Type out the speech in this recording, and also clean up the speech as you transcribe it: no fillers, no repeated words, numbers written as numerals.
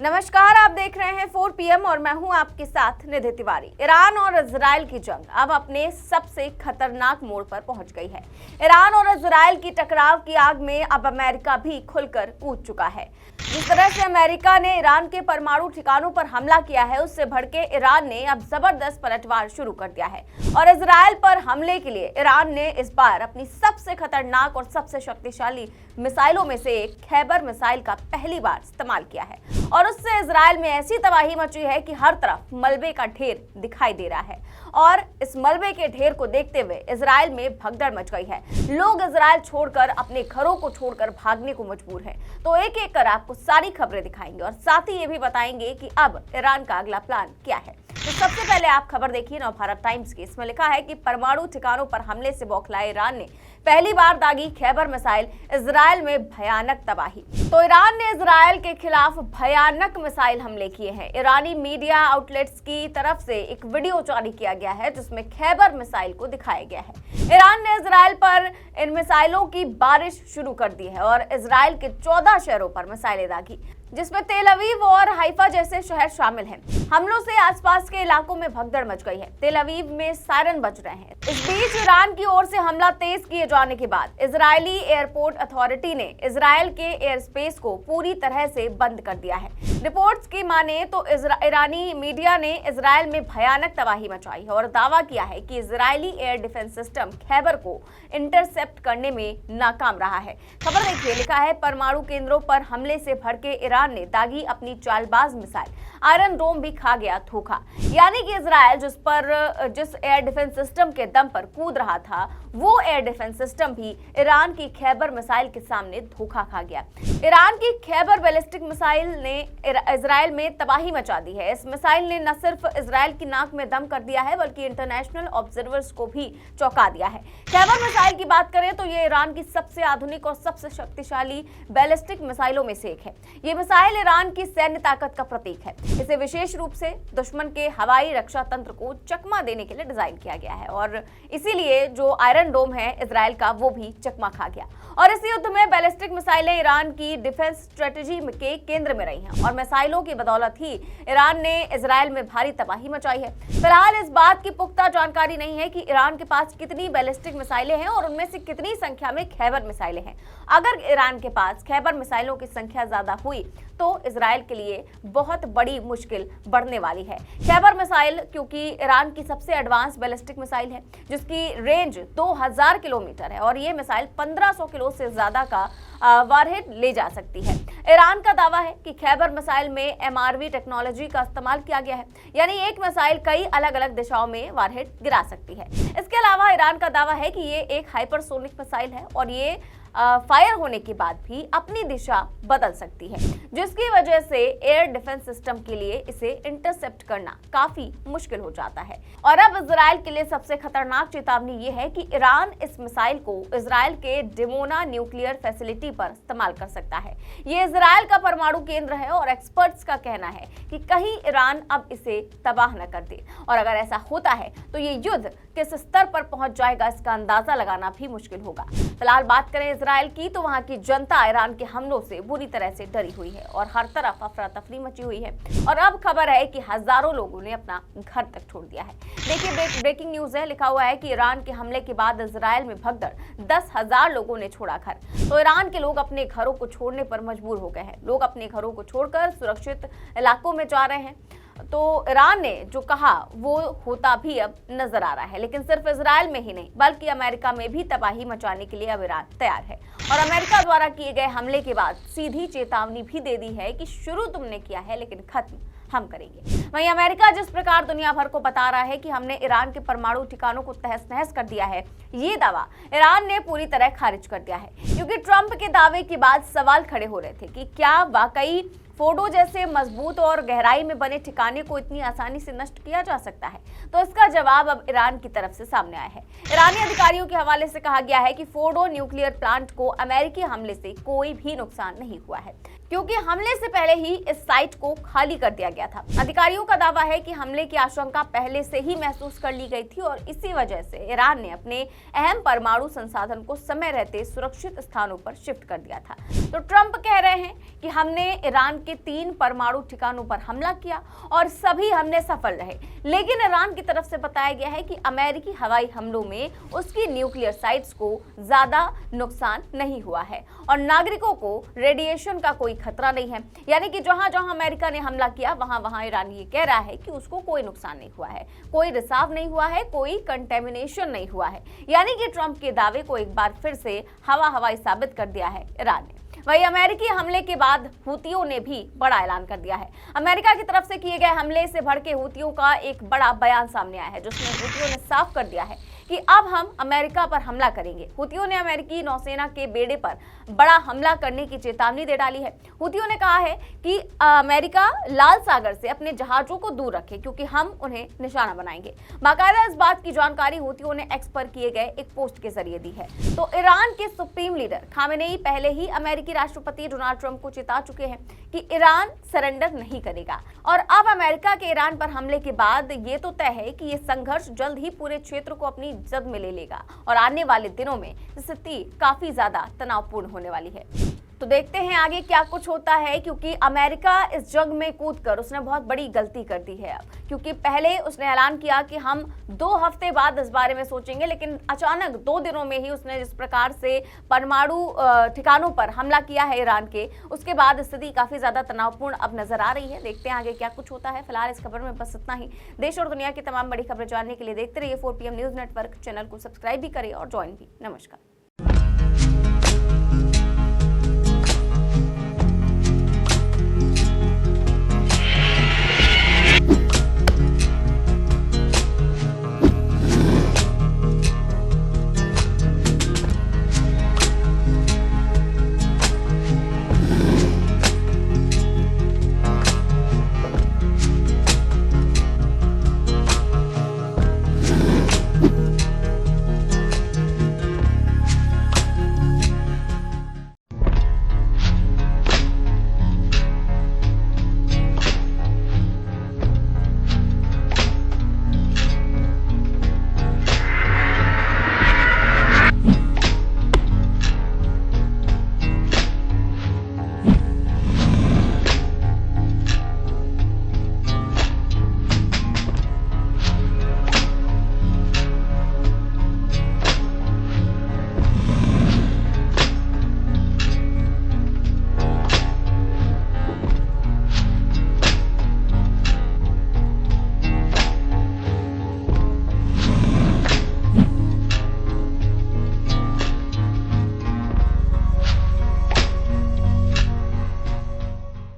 नमस्कार, आप देख रहे हैं 4 PM और मैं हूं आपके साथ निधि तिवारी। ईरान और इजराइल की जंग अब अपने सबसे खतरनाक मोड़ पर पहुंच गई है। ईरान और इजराइल की टकराव की आग में अब अमेरिका भी खुलकर कूद चुका है। जिस तरह से अमेरिका ने ईरान के परमाणु ठिकानों पर हमला किया है, उससे भड़के ईरान ने अब जबरदस्त पलटवार शुरू कर दिया है और इजराइल पर हमले के लिए ईरान ने इस बार अपनी सबसे खतरनाक और सबसे शक्तिशाली मिसाइलों में से एक खैबर मिसाइल का पहली बार इस्तेमाल किया है और उससे इजराइल में ऐसी तबाही मची है कि हर तरफ मलबे का ढेर दिखाई दे रहा है और इस मलबे के ढेर को देखते हुए इजराइल में भगदड़ मच गई है। लोग इजराइल छोड़कर अपने घरों को छोड़कर भागने को मजबूर हैं। तो एक एक कर आपको सारी खबरें दिखाएंगे और साथ ही ये भी बताएंगे कि अब ईरान का अगला प्लान क्या है। तो सबसे पहले आप खबर देखिए नवभारत टाइम्स की। इसमें लिखा है कि परमाणु ठिकानों पर हमले से बौखलाए ईरान ने पहली बार दागी खैबर मिसाइल, इजराइल में भयानक तबाही। तो ईरान ने इजराइल के खिलाफ भयानक मिसाइल हमले किए हैं। ईरानी मीडिया आउटलेट्स की तरफ से एक वीडियो जारी किया गया है जिसमें खैबर मिसाइल को दिखाया गया है। ईरान ने इजराइल पर इन मिसाइलों की बारिश शुरू कर दी है और इजराइल के 14 शहरों पर मिसाइलें दागी, जिसमें तेल अवीव और हाइफा जैसे शहर शामिल हैं। हमलों से आसपास के इलाकों में भगदड़ मच गई है। तेल अवीव में सायरन बज रहे हैं। इस बीच ईरान की ओर से हमला तेज किए जाने के बाद इजरायली एयरपोर्ट अथॉरिटी ने इजराइल के एयर स्पेस को पूरी तरह से बंद कर दिया है। रिपोर्ट्स की माने तो ईरानी मीडिया ने इजराइल में भयानक तबाही मचाई है और दावा किया है कि Israeli air defence system Khyber को इंटरसेप्ट करने में नाकाम रहा है। खबर देखिए, लिखा है परमाणु केंद्रों पर हमले से भड़के ईरान ने दागी अपनी चालबाज मिसाइल, आयरन डोम भी खा गया धोखा। यानी कि इजराइल जिस एयर डिफेंस सिस्टम के दम पर कूद रहा था, वो एयर डिफेंस सिस्टम भी ईरान की खैबर मिसाइल के सामने धोखा खा गया। ईरान की खैबर बैलिस्टिक मिसाइल ने इजराइल में तबाही मचा दी है। इस मिसाइल ने न सिर्फ इजराइल की नाक में दम कर दिया है बल्कि इंटरनेशनल ऑब्जर्वर्स को भी चौंका दिया है। खैबर मिसाइल की बात करें तो ये ईरान की सबसे आधुनिक और सबसे शक्तिशाली बैलिस्टिक मिसाइलों में से एक है। ये मिसाइल ईरान की सैन्य ताकत का प्रतीक है। इसे विशेष रूप से दुश्मन के हवाई रक्षा तंत्र को चकमा देने के लिए डिजाइन किया गया है और इसीलिए जो आयरन डोम है इजराइल का, वो भी चकमा खा गया। और इस युद्ध में बैलिस्टिक मिसाइलें ईरान की डिफेंस स्ट्रेटेजी के केंद्र में रही हैं और मिसाइलों की बदौलत ही ईरान ने इजराइल में भारी तबाही मचाई है। फिलहाल इस बात की पुख्ता जानकारी नहीं है कि ईरान के पास कितनी बैलिस्टिक मिसाइलें हैं और उनमें से कितनी संख्या में खैबर मिसाइलें हैं। अगर ईरान के पास खैबर मिसाइलों की संख्या ज्यादा हुई तो इजराइल के लिए बहुत बड़ी मुश्किल बढ़ने वाली है। खैबर मिसाइल क्योंकि ईरान की सबसे एडवांस बैलिस्टिक मिसाइल है जिसकी रेंज 2000 किलोमीटर है और ये मिसाइल 1500 किलो से ज्यादा का वारहेड ले जा सकती है। ईरान का दावा है कि खैबर मिसाइल में MRV टेक्नोलॉजी का इस्तेमाल किया गया है, यानी एक मिसाइल कई अलग अलग दिशाओं में वारहेड गिरा सकती है। इसके अलावा ईरान का दावा है कि ये एक हाइपरसोनिक मिसाइल है और ये फायर होने के बाद भी अपनी दिशा बदल सकती है, जिसकी वजह से एयर डिफेंस सिस्टम के लिए इसे इंटरसेप्ट करना काफी मुश्किल हो जाता है। और अब इजराइल के लिए सबसे खतरनाक चेतावनी ये है कि ईरान इस मिसाइल को इजराइल के डिमोना न्यूक्लियर फैसिलिटी पर इस्तेमाल कर सकता है। ये इजराइल का परमाणु केंद्र है और एक्सपर्ट्स का कहना है कि कहीं ईरान अब इसे तबाह न कर दे और अगर ऐसा होता है तो ये युद्ध किस स्तर पर पहुंच जाएगा इसका अंदाजा लगाना भी मुश्किल होगा। फिलहाल बात करें इजराइल की तो वहां की जनता ईरान के हमलों से बुरी तरह से डरी हुई है और हर तरफ अफरा तफरी मची हुई है और अब खबर है कि हजारों लोगों ने अपना घर तक छोड़ दिया है। देखिए, ब्रेकिंग न्यूज है। लिखा हुआ है कि ईरान के हमले के बाद इजराइल में भगदड़, 10,000 लोगों ने छोड़ा घर। तो ईरान के लोग अपने घरों को छोड़ने पर मजबूर हो गए हैं। लोग अपने घरों को छोड़कर सुरक्षित इलाकों में जा रहे हैं। तो ईरान ने जो कहा वो होता भी अब नजर आ रहा है, लेकिन सिर्फ इजराइल में ही नहीं बल्कि अमेरिका में भी तबाही मचाने के लिए अब ईरान तैयार है और अमेरिका द्वारा किए गए हमले के बाद सीधी चेतावनी भी दे दी है कि शुरू तुमने किया है लेकिन खत्म हम करेंगे। वहीं अमेरिका जिस प्रकार दुनिया भर को बता रहा है कि हमने ईरान के परमाणु ठिकानों को तहस नहस कर दिया है, ये दावा ईरान ने पूरी तरह खारिज कर दिया है, क्योंकि ट्रंप के दावे के बाद सवाल खड़े हो रहे थे कि क्या वाकई फोर्डो जैसे मजबूत और गहराई में बने ठिकाने को इतनी आसानी से नष्ट किया जा सकता है। तो इसका जवाब अब ईरान की तरफ से सामने आया है। ईरानी अधिकारियों के हवाले से कहा गया है कि फोर्डो न्यूक्लियर प्लांट को अमेरिकी हमले से कोई भी नुकसान नहीं हुआ है, क्योंकि हमले से पहले ही इस साइट को खाली कर दिया गया था। अधिकारियों का दावा है कि हमले की आशंका पहले से ही महसूस कर ली गई थी और इसी वजह से ईरान ने अपने अहम परमाणु संसाधन को समय रहते सुरक्षित स्थानों पर शिफ्ट कर दिया था। तो ट्रंप कह रहे हैं कि हमने ईरान के 3 परमाणु ठिकानों पर हमला किया और सभी हमले सफल रहे। लेकिन ईरान की तरफ से बताया गया है कि अमेरिकी हवाई हमलों में उसकी न्यूक्लियर साइट्स को ज्यादा नुकसान नहीं हुआ है और नागरिकों को रेडिएशन का कोई खतरा नहीं है। यानी कि जहां जहां अमेरिका ने हमला किया वहां वहां ईरान ये कह रहा है कि उसको कोई नुकसान नहीं हुआ है, कोई रिसाव नहीं हुआ है, कोई कंटेमिनेशन नहीं हुआ है। यानी कि ट्रंप के दावे को एक बार फिर से हवाई साबित कर दिया है ईरान ने। वहीं अमेरिकी हमले के बाद हूतियों ने भी बड़ा ऐलान कर दिया है। अमेरिका की तरफ से किए गए हमले से भड़के हूतियों का एक बड़ा बयान सामने आया है, जिसमें हूतियों ने साफ कर दिया है कि अब हम अमेरिका पर हमला करेंगे। हूतियों ने अमेरिकी नौसेना के बेड़े पर बड़ा हमला करने की चेतावनी दे डाली है। हूतियों ने कहा है कि अमेरिका लाल सागर से अपने जहाजों को दूर रखे, क्योंकि हम उन्हें निशाना बनाएंगे। बाकायदा इस बात की जानकारी हूतियों ने एक्स पर किए गए एक पोस्ट के जरिए दी है। तो ईरान के सुप्रीम लीडर खामेनेई पहले ही अमेरिकी राष्ट्रपति डोनाल्ड ट्रंप को चेता चुके हैं कि ईरान सरेंडर नहीं करेगा और अब अमेरिका के ईरान पर हमले के बाद ये तो तय है कि ये संघर्ष जल्द ही पूरे क्षेत्र को अपनी जद में ले लेगा और आने वाले दिनों में स्थिति काफी ज्यादा तनावपूर्ण होने वाली है। तो देखते हैं आगे क्या कुछ होता है, क्योंकि अमेरिका इस जंग में कूदकर उसने बहुत बड़ी गलती कर दी है अब, क्योंकि पहले उसने ऐलान किया कि हम 2 हफ्ते बाद इस बारे में सोचेंगे, लेकिन अचानक 2 दिनों में ही उसने जिस प्रकार से परमाणु ठिकानों पर हमला किया है ईरान के, उसके बाद स्थिति काफी ज्यादा तनावपूर्ण अब नजर आ रही है। देखते हैं आगे क्या कुछ होता है। फिलहाल इस खबर में बस इतना ही। देश और दुनिया की तमाम बड़ी खबरें जानने के लिए देखते रहिए 4 PM न्यूज नेटवर्क। चैनल को सब्सक्राइब भी करें और ज्वाइन भी। नमस्कार।